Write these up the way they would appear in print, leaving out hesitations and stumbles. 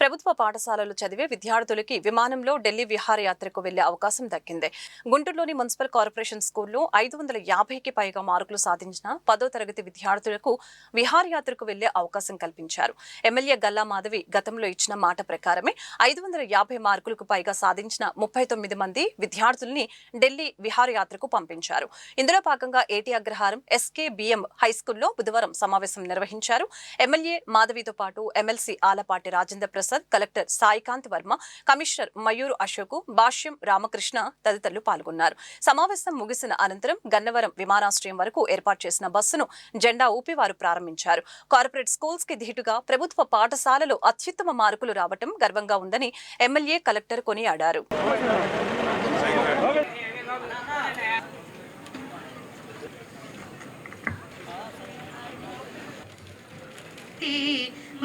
ప్రభుత్వ పాఠశాలలు చదివే విద్యార్థులకి విమానంలో ఢిల్లీ విహారయాత్రకు వెళ్లే అవకాశం దక్కింది. గుంటూరులోని మున్సిపల్ కార్పొరేషన్ స్కూల్లో 550కి పైగా మార్కులు సాధించిన 10వ తరగతి విద్యార్థులకు విహారయాత్రకు వెళ్లే అవకాశం కల్పించారు. ఎమ్మెల్యే గల్లా మాధవి గతంలో ఇచ్చిన మాట ప్రకారమే 550 మార్కులకు పైగా సాధించిన 39 మంది విద్యార్థుల్ని ఢిల్లీ విహారయాత్రకు పంపించారు. ఇందులో భాగంగా ఏటీ అగ్రహారం ఎస్కేబిఎం హైస్కూల్లో బుధవారం సమావేశం నిర్వహించారు. ఎమ్మెల్యే మాధవితో పాటు MLC Alapati Rajendra Prasad, collector Saikanth Varma, commissioner Mayur Ashok, Bhashyam Ramakrishna తదితరులు పాల్గొన్నారు. సమావేశం ముగిసిన అనంతరం గన్నవరం విమానాశ్రయం వరకు ఏర్పాటు చేసిన బస్సును జెండా ఊపి వారు ప్రారంభించారు. కార్పొరేట్ స్కూల్స్ కి ధీటుగా ప్రభుత్వ పాఠశాలలో అత్యుత్తమ మార్కులు రావటం గర్వంగా ఉందని ఎమ్మెల్యే, కలెక్టర్ కొనియాడారు.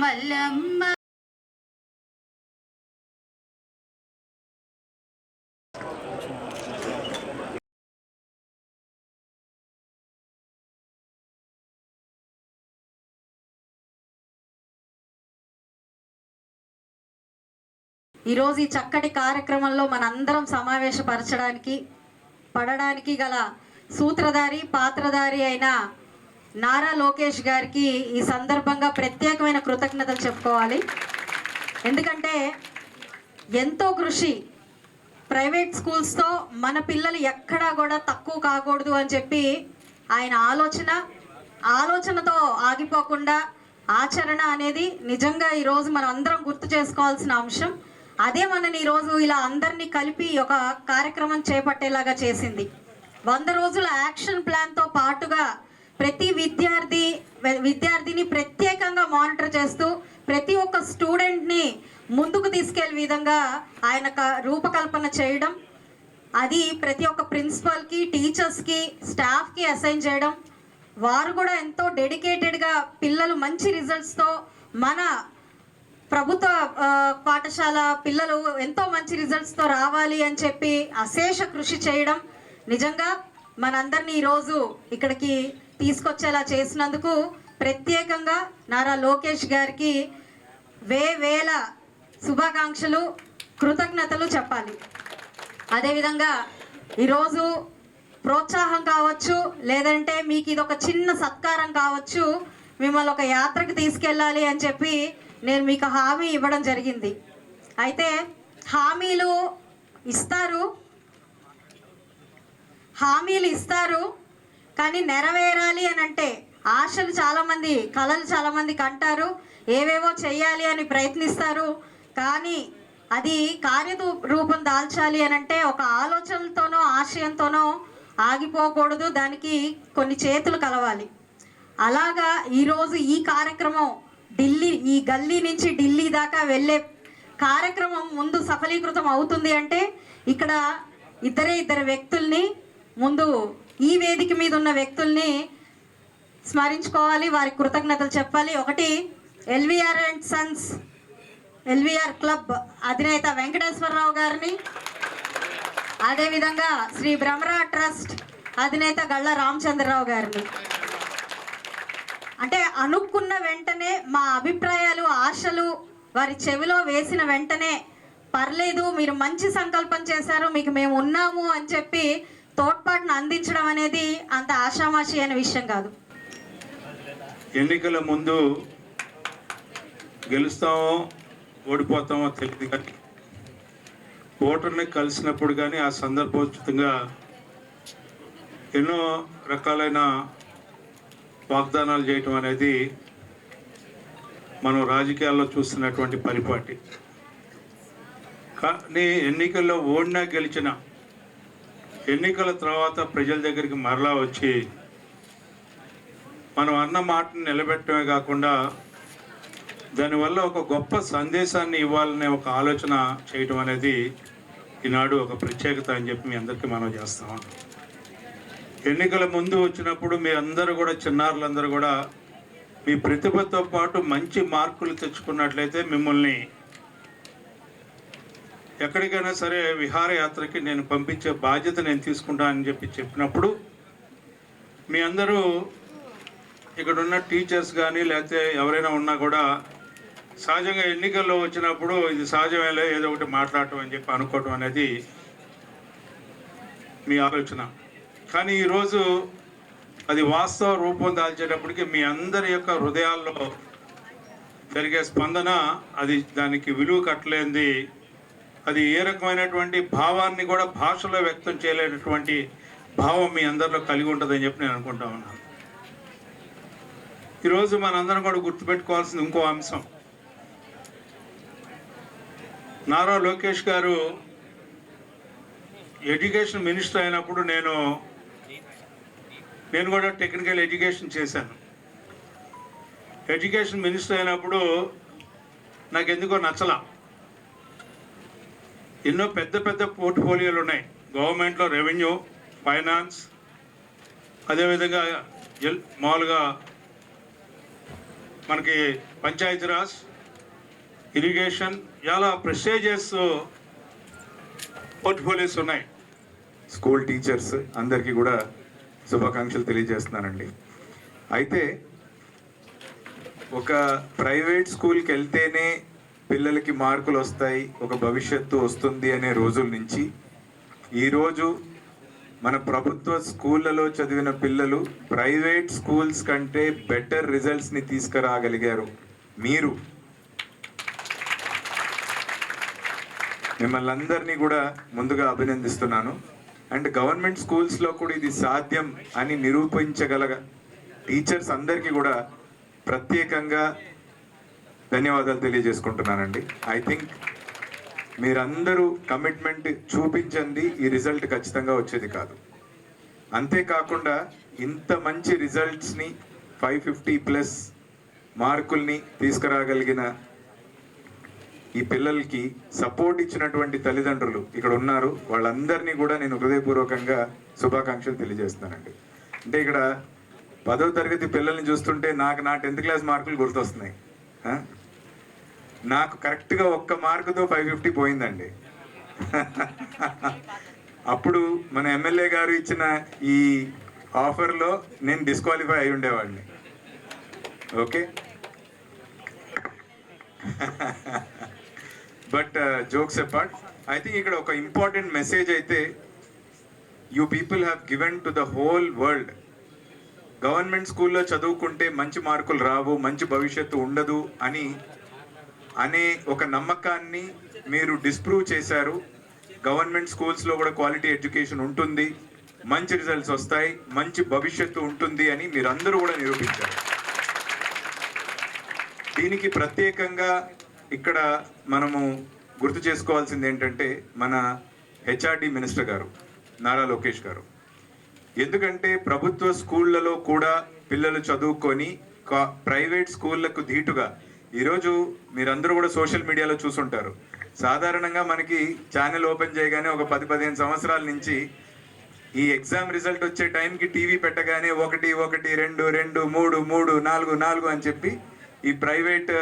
మల్లమ్మ ఈరోజు ఈ చక్కటి కార్యక్రమంలో మనందరం సమావేశపరచడానికి పడడానికి గల సూత్రధారి, పాత్రధారి అయిన నారా లోకేష్ గారికి ఈ సందర్భంగా ప్రత్యేకమైన కృతజ్ఞతలు చెప్పుకోవాలి. ఎందుకంటే ఎంతో కృషి, ప్రైవేట్ స్కూల్స్తో మన పిల్లలు ఎక్కడా కూడా తక్కువ కాకూడదు అని చెప్పి ఆయన ఆలోచనతో ఆగిపోకుండా ఆచరణ అనేది నిజంగా ఈరోజు మనం అందరం గుర్తు చేసుకోవాల్సిన అంశం. అదే మనని ఈరోజు ఇలా అందరినీ కలిపి ఒక కార్యక్రమం చేపట్టేలాగా చేసింది. 100 రోజుల యాక్షన్ ప్లాన్తో పాటుగా ప్రతి విద్యార్థిని ప్రత్యేకంగా మానిటర్ చేస్తూ ప్రతి ఒక్క స్టూడెంట్ని ముందుకు తీసుకెళ్లే విధంగా ఆయన రూపకల్పన చేయడం, అది ప్రతి ఒక్క ప్రిన్సిపల్కి, టీచర్స్కి, స్టాఫ్కి అసైన్ చేయడం, వారు కూడా ఎంతో డెడికేటెడ్గా పిల్లలు మంచి రిజల్ట్స్తో, మన ప్రభుత్వ పాఠశాల పిల్లలు ఎంతో మంచి రిజల్ట్స్తో రావాలి అని చెప్పి అశేష కృషి చేయడం నిజంగా మనందరినీ ఈరోజు ఇక్కడికి తీసుకొచ్చేలా చేసినందుకు ప్రత్యేకంగా నారా లోకేష్ గారికి వేల శుభాకాంక్షలు, కృతజ్ఞతలు చెప్పాలి. అదేవిధంగా ఈరోజు ప్రోత్సాహం కావచ్చు, లేదంటే మీకు ఇది ఒక చిన్న సత్కారం కావచ్చు, మిమ్మల్ని ఒక యాత్రకు తీసుకెళ్ళాలి అని చెప్పి నేను మీకు హామీ ఇవ్వడం జరిగింది. అయితే హామీలు ఇస్తారు కానీ నెరవేరాలి అని అంటే ఆశలు చాలామంది, కళలు చాలామంది కంటారు, ఏవేవో చెయ్యాలి అని ప్రయత్నిస్తారు. కానీ అది కార్యరూపం దాల్చాలి అని అంటే ఒక ఆలోచనలతోనో ఆశయంతోనో ఆగిపోకూడదు, దానికి కొన్ని చేతులు కలవాలి. అలాగా ఈరోజు ఈ కార్యక్రమం ఈ గల్లీ నుంచి ఢిల్లీ దాకా వెళ్ళే కార్యక్రమం ముందు సఫలీకృతం అవుతుంది అంటే ఇక్కడ ఇద్దరు వ్యక్తుల్ని, ముందు ఈ వేదిక మీద ఉన్న వ్యక్తుల్ని స్మరించుకోవాలి, వారికి కృతజ్ఞతలు చెప్పాలి. ఒకటి LVR and Sons LVR club అధినేత వెంకటేశ్వరరావు గారిని, అదేవిధంగా శ్రీ భ్రమరా ట్రస్ట్ అధినేత గళ్ళ రామచంద్రరావు గారిని. అంటే అనుకున్న వెంటనే మా అభిప్రాయాలు, ఆశలు వారి చెవిలో వేసిన వెంటనే పర్లేదు, మీరు మంచి సంకల్పం చేశారు, మీకు మేము ఉన్నాము అని చెప్పి తోడ్పాటును అందించడం అనేది అంత ఆషామాషి అనే విషయం కాదు. ఎన్నికల ముందు గెలుస్తామో ఓడిపోతామో తెలియదు, కానీ ఓటర్ని కలిసినప్పుడు కానీ ఆ సందర్భోచితంగా ఎన్నో రకాలైన వాగ్దానాలు చేయటం అనేది మనం రాజకీయాల్లో చూస్తున్నటువంటి పరిపాటి. కానీ ఎన్నికల్లో ఓడినా గెలిచిన ఎన్నికల తర్వాత ప్రజల దగ్గరికి మరలా వచ్చి మనం అన్న మాటను నిలబెట్టడమే కాకుండా దానివల్ల ఒక గొప్ప సందేశాన్ని ఇవ్వాలనే ఒక ఆలోచన చేయటం అనేది ఈనాడు ఒక ప్రత్యేకత అని చెప్పి మీ అందరికీ మనం చేస్తాం. ఎన్నికల ముందు వచ్చినప్పుడు మీ అందరూ కూడా, చిన్నారులందరూ కూడా మీ ప్రతిభతో పాటు మంచి మార్కులు తెచ్చుకున్నట్లయితే మిమ్మల్ని ఎక్కడికైనా సరే విహారయాత్రకి నేను పంపించే బాధ్యత నేను తీసుకుంటానని చెప్పినప్పుడు మీ అందరూ ఇక్కడ ఉన్న టీచర్స్ కానీ లేకపోతే ఎవరైనా ఉన్నా కూడా సహజంగా ఎన్నికల్లో వచ్చినప్పుడు ఇది సహజమేలే ఏదో ఒకటి మాట్లాడటం అని చెప్పి అనుకోవటం అనేది మీ ఆలోచన. కానీ ఈరోజు అది వాస్తవ రూపం దాల్చేటప్పటికి మీ అందరి యొక్క హృదయాల్లో జరిగే స్పందన అది దానికి విలువ కట్టలేనిది. అది ఏ రకమైనటువంటి భావాన్ని కూడా భాషలో వ్యక్తం చేయలేనటువంటి భావం మీ అందరిలో కలిగి ఉంటుందని చెప్పి నేను అనుకుంటా ఉన్నాను. ఈరోజు మనందరం కూడా గుర్తుపెట్టుకోవాల్సింది ఇంకో అంశం. నారా లోకేష్ గారు ఎడ్యుకేషన్ మినిస్టర్ అయినప్పుడు నేను కూడా టెక్నికల్ ఎడ్యుకేషన్ చేశాను. ఎడ్యుకేషన్ మినిస్టర్ అయినప్పుడు నాకు ఎందుకో నచ్చలా. ఎన్నో పెద్ద పెద్ద పోర్ట్ఫోలియోలు ఉన్నాయి గవర్నమెంట్లో, రెవెన్యూ, ఫైనాన్స్, అదేవిధంగా మామూలుగా మనకి పంచాయతీరాజ్, ఇరిగేషన్, చాలా ప్రెస్టేజియస్ పోర్ట్ఫోలియోస్ ఉన్నాయి. స్కూల్ టీచర్స్ అందరికీ కూడా శుభాకాంక్షలు తెలియజేస్తున్నానండి. అయితే ఒక ప్రైవేట్ స్కూల్కి వెళ్తేనే పిల్లలకి మార్కులు వస్తాయి, ఒక భవిష్యత్తు వస్తుంది అనే రోజుల నుంచి ఈరోజు మన ప్రభుత్వ స్కూళ్ళలో చదివిన పిల్లలు ప్రైవేట్ స్కూల్స్ కంటే బెటర్ రిజల్ట్స్ని తీసుకురాగలిగారు. మీరు మిమ్మల్ని అందరినీ కూడా ముందుగా అభినందిస్తున్నాను. అండ్ గవర్నమెంట్ స్కూల్స్లో కూడా ఇది సాధ్యం అని నిరూపించగల టీచర్స్ అందరికీ కూడా ప్రత్యేకంగా ధన్యవాదాలు తెలియజేసుకుంటున్నానండి. ఐ థింక్ మీరందరూ కమిట్మెంట్ చూపించండి, ఈ రిజల్ట్ ఖచ్చితంగా వచ్చేది కాదు. అంతేకాకుండా ఇంత మంచి రిజల్ట్స్ని 550+ మార్కుల్ని తీసుకురాగలిగిన ఈ పిల్లలకి సపోర్ట్ ఇచ్చినటువంటి తల్లిదండ్రులు ఇక్కడ ఉన్నారు. వాళ్ళందరినీ కూడా నేను హృదయపూర్వకంగా శుభాకాంక్షలు తెలియజేస్తున్నానండి. అంటే ఇక్కడ 10వ తరగతి పిల్లల్ని చూస్తుంటే నాకు నా 10th క్లాస్ మార్కులు గుర్తొస్తున్నాయి. నాకు కరెక్ట్గా 1 మార్కుతో 550 పోయిందండి. అప్పుడు మన ఎమ్మెల్యే గారు ఇచ్చిన ఈ ఆఫర్లో నేను డిస్క్వాలిఫై అయి ఉండేవాడిని. Okay, but jokes apart, I think ఇక్కడ ఒక ఇంపార్టెంట్ మెసేజ్ అయితే you people have given to the whole world. Government స్కూల్లో చదువుకుంటే మంచి మార్కులు రావు, మంచి భవిష్యత్తు ఉండదు అనే ఒక నమ్మకాన్ని మీరు డిస్ప్రూవ్ చేశారు. గవర్నమెంట్ స్కూల్స్లో కూడా క్వాలిటీ ఎడ్యుకేషన్ ఉంటుంది, మంచి రిజల్ట్స్ వస్తాయి, మంచి భవిష్యత్తు ఉంటుంది అని మీరందరూ కూడా నిరూపించారు. దీనికి ప్రత్యేకంగా ఇక్కడ మనము గుర్తు చేసుకోవాల్సింది ఏంటంటే మన హెచ్ఆర్డి మినిస్టర్ గారు నారా లోకేష్ గారు. ఎందుకంటే ప్రభుత్వ స్కూళ్ళలో కూడా పిల్లలు చదువుకొని ప్రైవేట్ స్కూళ్ళకు ధీటుగా ఈరోజు మీరందరూ కూడా సోషల్ మీడియాలో చూసుంటారు. సాధారణంగా మనకి ఛానల్ ఓపెన్ చేయగానే ఒక 10-15 సంవత్సరాల నుంచి ఈ ఎగ్జామ్ రిజల్ట్ వచ్చే టైంకి టీవీ పెట్టగానే 1 1 2 2 3 3 4 4 అని చెప్పి ఈ ప్రైవేట్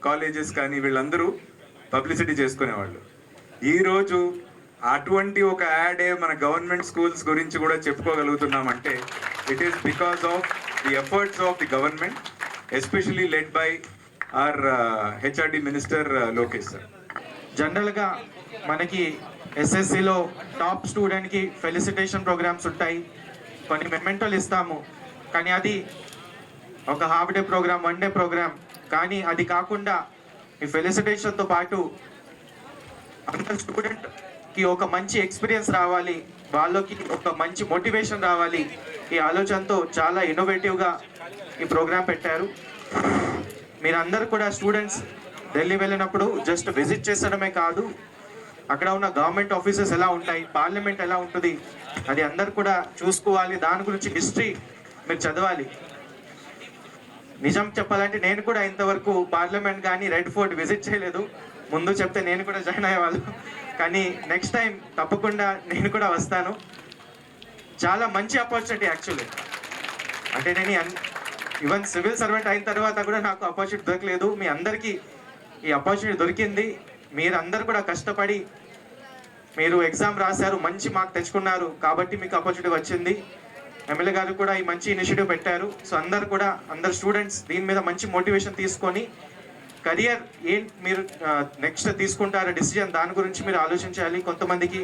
కాలేజెస్ కానీ వీళ్ళందరూ పబ్లిసిటీ చేసుకునేవాళ్ళు. ఈరోజు అటువంటి ఒక యాడే మన గవర్నమెంట్ స్కూల్స్ గురించి కూడా చెప్పుకోగలుగుతున్నామంటే it is because of the efforts of the government, especially led by our HRD minister Lokesh sir. జనరల్గా మనకి ఎస్ఎస్సిలో టాప్ స్టూడెంట్కి ఫెలిసిటేషన్ ప్రోగ్రామ్స్ ఉంటాయి, కొన్ని మెమెంటోలు ఇస్తాము. కానీ అది ఒక half day program, 1 day program. కానీ అది కాకుండా ఈ ఫెలిసిటేషన్తో పాటు అందరు స్టూడెంట్కి ఒక మంచి ఎక్స్పీరియన్స్ రావాలి, వాళ్ళకి ఒక మంచి మోటివేషన్ రావాలి. ఈ ఆలోచనతో చాలా ఇన్నోవేటివ్గా ఈ ప్రోగ్రామ్ పెట్టారు. మీరందరూ కూడా స్టూడెంట్స్ ఢిల్లీ వెళ్ళినప్పుడు జస్ట్ విజిట్ చేసడమే కాదు, అక్కడ ఉన్న గవర్నమెంట్ ఆఫీసెస్ ఎలా ఉంటాయి, పార్లమెంట్ ఎలా ఉంటుంది, అది అందరు కూడా చూసుకోవాలి. దాని గురించి హిస్టరీ మీరు చదవాలి. నిజం చెప్పాలంటే నేను కూడా ఇంతవరకు పార్లమెంట్ కానీ రెడ్ ఫోర్ట్ విజిట్ చేయలేదు. ముందు చెప్తే నేను కూడా జాయిన్ అయ్యేవాళ్ళు. కానీ నెక్స్ట్ టైం తప్పకుండా నేను కూడా వస్తాను. చాలా మంచి ఆపర్చునిటీ యాక్చువల్లీ. అంటే నేను ఈవెన్ సివిల్ సర్వెంట్ అయిన తర్వాత కూడా నాకు ఆపర్చునిటీ దొరకలేదు. మీ అందరికీ ఈ ఆపర్చునిటీ దొరికింది. మీరందరూ కూడా కష్టపడి మీరు ఎగ్జామ్ రాశారు, మంచి మార్క్ తెచ్చుకున్నారు కాబట్టి మీకు ఆపర్చునిటీ వచ్చింది. ఎమ్మెల్యే గారు కూడా ఈ మంచి ఇనిషియేటివ్ పెట్టారు. సో అందరు స్టూడెంట్స్ దీని మీద మంచి మోటివేషన్ తీసుకొని కెరియర్ ఏం మీరు నెక్స్ట్ తీసుకుంటారో డిసిజన్, దాని గురించి మీరు ఆలోచించాలి. కొంతమందికి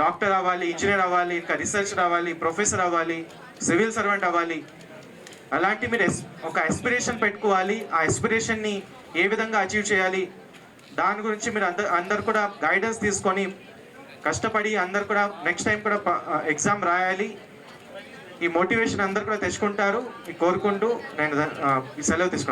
డాక్టర్ అవ్వాలి, ఇంజనీర్ అవ్వాలి, ఇంకా రీసెర్చ్ అవ్వాలి, ప్రొఫెసర్ అవ్వాలి, సివిల్ సర్వెంట్ అవ్వాలి. అలాంటి మీరు ఒక ఎస్పిరేషన్ పెట్టుకోవాలి. ఆ ఎస్పిరేషన్ని ఏ విధంగా అచీవ్ చేయాలి దాని గురించి మీరు అందరు కూడా గైడెన్స్ తీసుకొని కష్టపడి అందరు కూడా నెక్స్ట్ టైం కూడా ఎగ్జామ్ రాయాలి. ఈ మోటివేషన్ అందరు కూడా తెచ్చుకుంటారు కోరుకుంటూ నేను ఈ సెలవు తీసుకున్నాను.